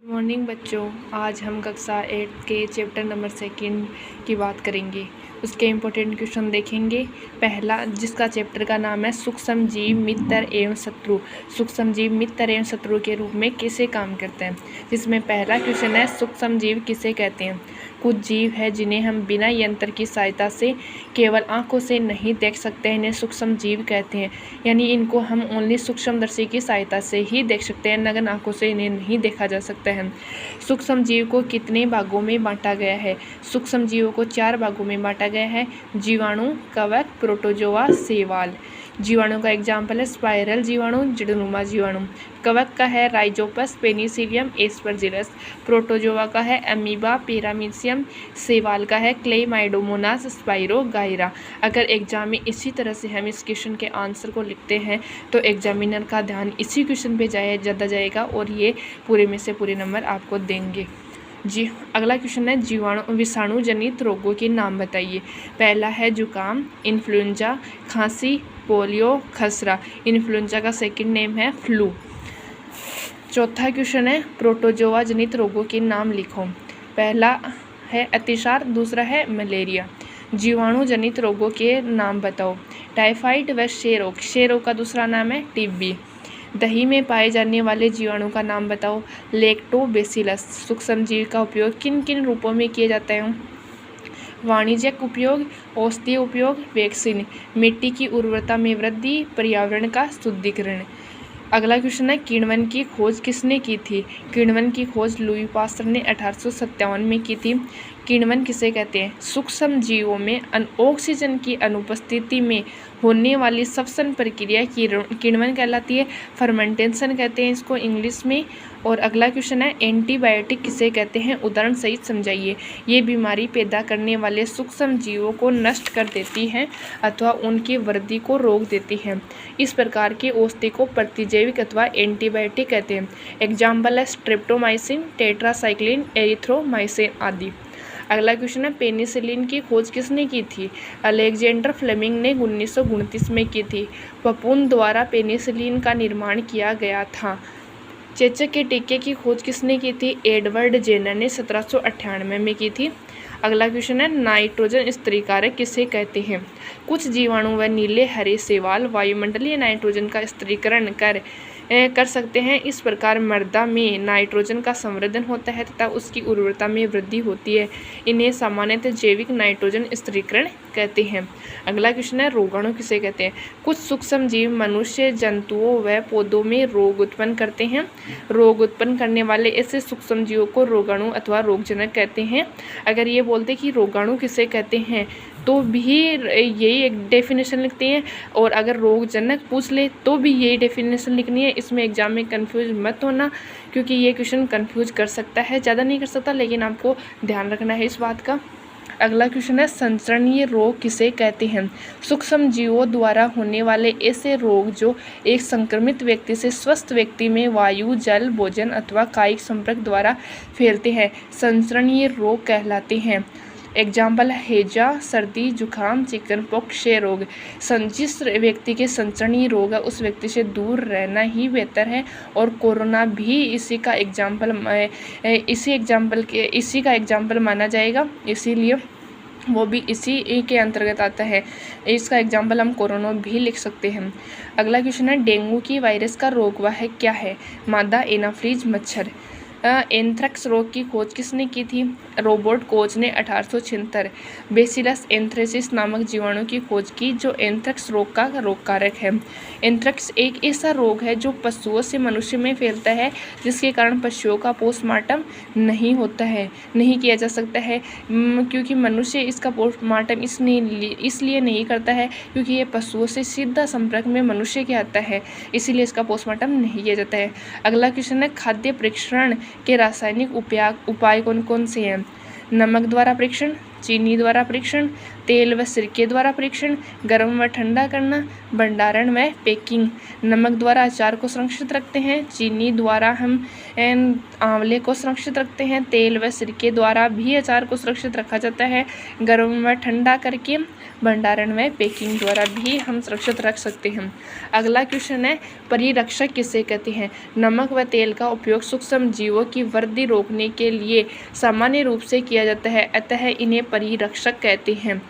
Morning बच्चों, आज हम कक्षा 8 के चैप्टर नंबर 2 की बात करेंगे। उसके इम्पोर्टेंट क्वेश्चन देखेंगे। पहला, जिसका चैप्टर का नाम है सूक्ष्म जीव मित्र एवं शत्रु। सूक्ष्म जीव मित्र एवं शत्रु के रूप में कैसे काम करते हैं, जिसमें पहला क्वेश्चन है सूक्ष्म जीव किसे कहते हैं। कुछ जीव है जिन्हें हम बिना यंत्र की सहायता से केवल आंखों से नहीं देख सकते हैं, इन्हें सूक्ष्म जीव कहते हैं। यानी इनको हम ओनली सूक्ष्मदर्शी की सहायता से ही देख सकते हैं, नग्न आंखों से इन्हें नहीं देखा जा सकता है। सूक्ष्म जीव को कितने भागों में बांटा गया है। सूक्ष्म जीवों को 4 भागों में बांटा गया है। जीवाणु, कवक, प्रोटोजोआ, शैवाल। जीवाणु का एग्जाम्पल है स्पाइरल जीवाणु, जड़नुमा जीवाणु। कवक का है राइजोपस, पेनिसिलियम, एस्परजिलस। प्रोटोजोआ का है अमीबा, पैरामीशियम। शैवाल का है क्लेमाइडोमोनास, स्पाइरो, गायरा। अगर एग्जाम में इसी तरह से हम इस क्वेश्चन के आंसर को लिखते हैं तो एग्जामिनर का ध्यान इसी क्वेश्चन पे ज़्यादा जाएगा और ये पूरे में से पूरे नंबर आपको देंगे। जी, अगला क्वेश्चन है जीवाणु विषाणु जनित रोगों के नाम बताइए। पहला है जुकाम, इन्फ्लुएंजा, खांसी, पोलियो, खसरा। इन्फ्लुएंजा का सेकंड नेम है फ्लू। चौथा क्वेश्चन है प्रोटोजोआ जनित रोगों के नाम लिखो। पहला है अतिसार, दूसरा है मलेरिया। जीवाणु जनित रोगों के नाम बताओ। टाइफाइड व क्षय रोग। क्षय रोग का दूसरा नाम है टीबी। दही में पाए जाने वाले जीवाणु का नाम बताओ। लैक्टोबैसिलस। सूक्ष्म जीव का उपयोग किन किन रूपों में किया जाता है। वाणिज्यिक उपयोग, औषधीय उपयोग, वैक्सीन। मिट्टी की उर्वरता में वृद्धि, पर्यावरण का शुद्धिकरण। अगला क्वेश्चन है किण्वन की खोज किसने की थी। किण्वन की खोज लुई पास्टर ने 1857 में की थी। किण्वन किसे कहते हैं। सूक्ष्म जीवों में ऑक्सीजन की अनुपस्थिति में होने वाली श्वसन प्रक्रिया किण्वन कहलाती है। फर्मेंटेशन कहते हैं इसको इंग्लिश में। और अगला क्वेश्चन है एंटीबायोटिक किसे कहते हैं, उदाहरण सहित समझाइए। ये बीमारी पैदा करने वाले सूक्ष्म जीवों को नष्ट कर देती हैं अथवा उनकी वृद्धि को रोक देती हैं। इस प्रकार के औषधि को प्रतिजैविक अथवा एंटीबायोटिक कहते हैं। एग्जाम्पल है स्ट्रेप्टोमाइसिन, टेट्रासाइक्लिन, एरिथ्रोमाइसिन आदि। अगला क्वेश्चन है पेनिसिलिन की खोज किसने की थी। अलेक्जेंडर फ्लेमिंग ने 1929 में की थी। पपून द्वारा पेनिसिलिन का निर्माण किया गया था। चेचक के टीके की खोज किसने की थी। एडवर्ड जेनर ने 1798 में की थी। अगला क्वेश्चन है नाइट्रोजन स्थिरीकारक किसे कहते हैं। कुछ जीवाणु व नीले हरे शैवाल वायुमंडलीय नाइट्रोजन का स्थिरीकरण कर सकते हैं। इस प्रकार मृदा में नाइट्रोजन का संवर्धन होता है तथा उसकी उर्वरता में वृद्धि होती है। इन्हें सामान्यतः जैविक नाइट्रोजन स्थिरीकरण कहते हैं। अगला क्वेश्चन है रोगाणु किसे कहते हैं। कुछ सूक्ष्म जीव मनुष्य, जंतुओं व पौधों में रोग उत्पन्न करते हैं। रोग उत्पन्न करने वाले ऐसे सूक्ष्म जीवों को रोगाणु अथवा रोगजनक कहते हैं। अगर ये बोलते कि रोगाणु किसे कहते हैं तो भी यही एक डेफिनेशन लिखते हैं, और अगर रोगजनक पूछ ले तो भी यही डेफिनेशन लिखनी है। इसमें एग्जाम में कंफ्यूज मत होना, क्योंकि ये क्वेश्चन कंफ्यूज कर सकता है, ज़्यादा नहीं कर सकता, लेकिन आपको ध्यान रखना है इस बात का। अगला क्वेश्चन है संचरणीय रोग किसे कहते हैं। सूक्ष्म जीवों द्वारा होने वाले ऐसे रोग जो एक संक्रमित व्यक्ति से स्वस्थ व्यक्ति में वायु, जल, भोजन अथवा कायिक संपर्क द्वारा फैलते हैं, संचरणीय रोग कहलाते हैं। एग्जाम्पल हैजा, सर्दी, जुखाम, चिकन पॉक्स, क्षय रोग। जिस व्यक्ति के संचरणीय रोग है उस व्यक्ति से दूर रहना ही बेहतर है, और कोरोना भी इसी का एग्जाम्पल माना जाएगा, इसीलिए वो भी इसी के अंतर्गत आता है। इसका एग्जाम्पल हम कोरोना भी लिख सकते हैं। अगला क्वेश्चन है डेंगू की वायरस का रोग वह क्या है। मादा एनाफ्लीज मच्छर। एंथ्रेक्स रोग की खोज किसने की थी। रॉबर्ट कोच ने 1876। बेसिलस एंथ्रेसिस नामक जीवाणु की खोज की जो एंथ्रेक्स रोग का रोग कारक है। एंथ्रेक्स एक ऐसा रोग है जो पशुओं से मनुष्य में फैलता है, जिसके कारण पशुओं का पोस्टमार्टम नहीं किया जा सकता है, क्योंकि मनुष्य इसका पोस्टमार्टम इसलिए नहीं करता है क्योंकि ये पशुओं से सीधा संपर्क में मनुष्य के आता है, इसीलिए इसका पोस्टमार्टम नहीं किया जाता है। अगला क्वेश्चन है खाद्य परीक्षण के रासायनिक उपाय कौन कौन से हैं। नमक द्वारा परीक्षण, चीनी द्वारा परीक्षण, तेल व सिरके द्वारा परीक्षण, गर्म व ठंडा करना, भंडारण व पैकिंग। नमक द्वारा अचार को सुरक्षित रखते हैं, चीनी द्वारा हम आंवले को सुरक्षित रखते हैं, तेल व सिरके द्वारा भी अचार को सुरक्षित रखा जाता है, गर्म व ठंडा करके, भंडारण व पैकिंग द्वारा भी हम सुरक्षित रख सकते हैं। अगला क्वेश्चन है, परिरक्षक किसे कहते हैं? नमक व तेल का उपयोग सूक्ष्म जीवों की वृद्धि रोकने के लिए सामान्य रूप से किया जाता है, अतः इन्हें परिरक्षक कहते हैं।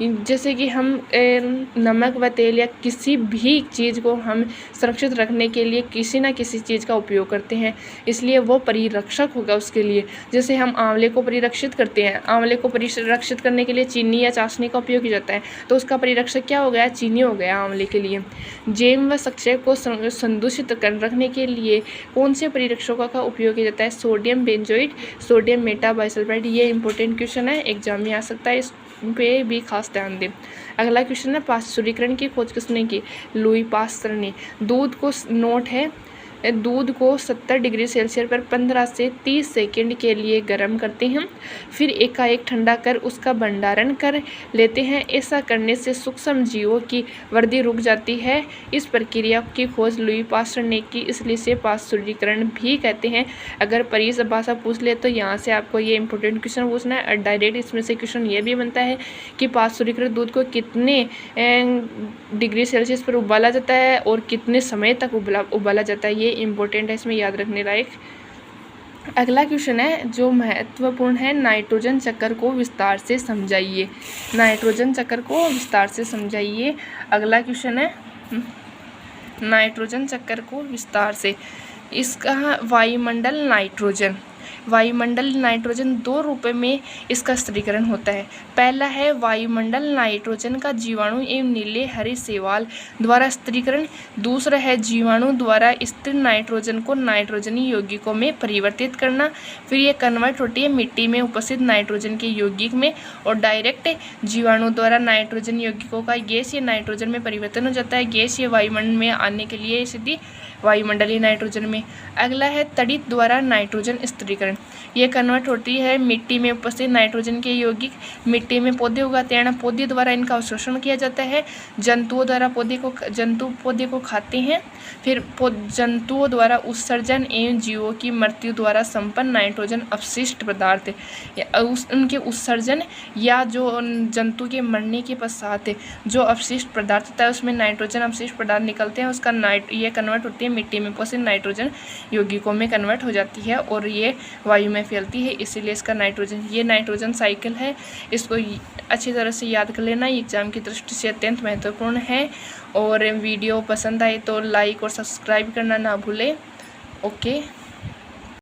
जैसे कि हम नमक व तेल या किसी भी चीज़ को हम सुरक्षित रखने के लिए किसी न किसी चीज़ का उपयोग करते हैं, इसलिए वो परिरक्षक होगा उसके लिए। जैसे हम आंवले को परिरक्षित करते हैं, आंवले को परिरक्षित करने के लिए चीनी या चाशनी का उपयोग किया जाता है, तो उसका परिरक्षक क्या हो गया? चीनी हो गया आंवले के लिए। जैम व सक्रिय को संदूषित कर रखने के लिए कौन से परिरक्षकों का उपयोग किया जाता है? Sodium benzoate, sodium metabisulphite. ये इंपॉर्टेंट क्वेश्चन है, एग्जाम में आ सकता है, इस पे भी खास ध्यान दें। अगला क्वेश्चन है, पाश्चुरीकरण की खोज किसने की? लुई पास्चर ने। दूध को नोट है, दूध को 70 डिग्री सेल्सियस पर 15 से 30 सेकंड के लिए गर्म करते हैं, फिर एकाएक ठंडा कर उसका भंडारण कर लेते हैं। ऐसा करने से सूक्ष्म जीवों की वृद्धि रुक जाती है। इस प्रक्रिया की खोज लुई पास्चर ने की, इसलिए इसे पाश्चुरीकरण भी कहते हैं। अगर परिभाषा पूछ ले तो यहाँ से आपको ये इंपॉर्टेंट क्वेश्चन पूछना है, और डायरेक्ट इसमें से क्वेश्चन ये भी बनता है कि पाश्चुरीकृत दूध को कितने डिग्री सेल्सियस पर उबाला जाता है और कितने समय तक उबाला जाता है। ये इम्पोर्टेंट है, इसमें याद रखने लायक। अगला क्वेश्चन है जो महत्वपूर्ण है, नाइट्रोजन चक्र को विस्तार से समझाइए। नाइट्रोजन चक्र को विस्तार से समझाइए। अगला क्वेश्चन है, नाइट्रोजन चक्र को विस्तार से। इसका वायुमंडल नाइट्रोजन, वायुमंडल नाइट्रोजन दो रूपों में इसका स्थिरीकरण होता है। पहला है वायुमंडल नाइट्रोजन का जीवाणु एवं नीले हरे शैवाल द्वारा स्थिरीकरण। दूसरा है जीवाणु द्वारा स्थिर नाइट्रोजन को नाइट्रोजनी यौगिकों में परिवर्तित करना। फिर ये कन्वर्ट होती है मिट्टी में उपस्थित नाइट्रोजन के यौगिक में, और डायरेक्ट जीवाणु द्वारा नाइट्रोजन यौगिकों का गैसीय नाइट्रोजन में परिवर्तन हो जाता है, गैसीय वायुमंडल में आने के लिए सीधी वायुमंडलीय नाइट्रोजन में। अगला है तड़ित द्वारा नाइट्रोजन स्थिरीकरण। यह कन्वर्ट होती है मिट्टी में उपस्थित नाइट्रोजन के यौगिक। मिट्टी में पौधे उगाते हैं, पौधे द्वारा इनका अवशोषण किया जाता है, जंतुओं द्वारा जंतु पौधे को खाते हैं। फिर जंतुओं द्वारा उत्सर्जन एवं जीवों की मृत्यु द्वारा संपन्न नाइट्रोजन अपशिष्ट पदार्थ, उनके उत्सर्जन या जो जंतु के मरने के पश्चात जो अपशिष्ट पदार्थ होता है उसमें नाइट्रोजन अपशिष्ट पदार्थ निकलते हैं, उसका ये कन्वर्ट होती है मिट्टी में उपस्थित नाइट्रोजन यौगिकों में कन्वर्ट हो जाती है और ये वायु में फैलती है, इसीलिए इसका नाइट्रोजन, ये नाइट्रोजन साइकिल है, इसको अच्छी तरह से याद कर लेना। एग्जाम की दृष्टि से अत्यंत महत्वपूर्ण है। और वीडियो पसंद आए तो लाइक और सब्सक्राइब करना ना भूलें। ओके।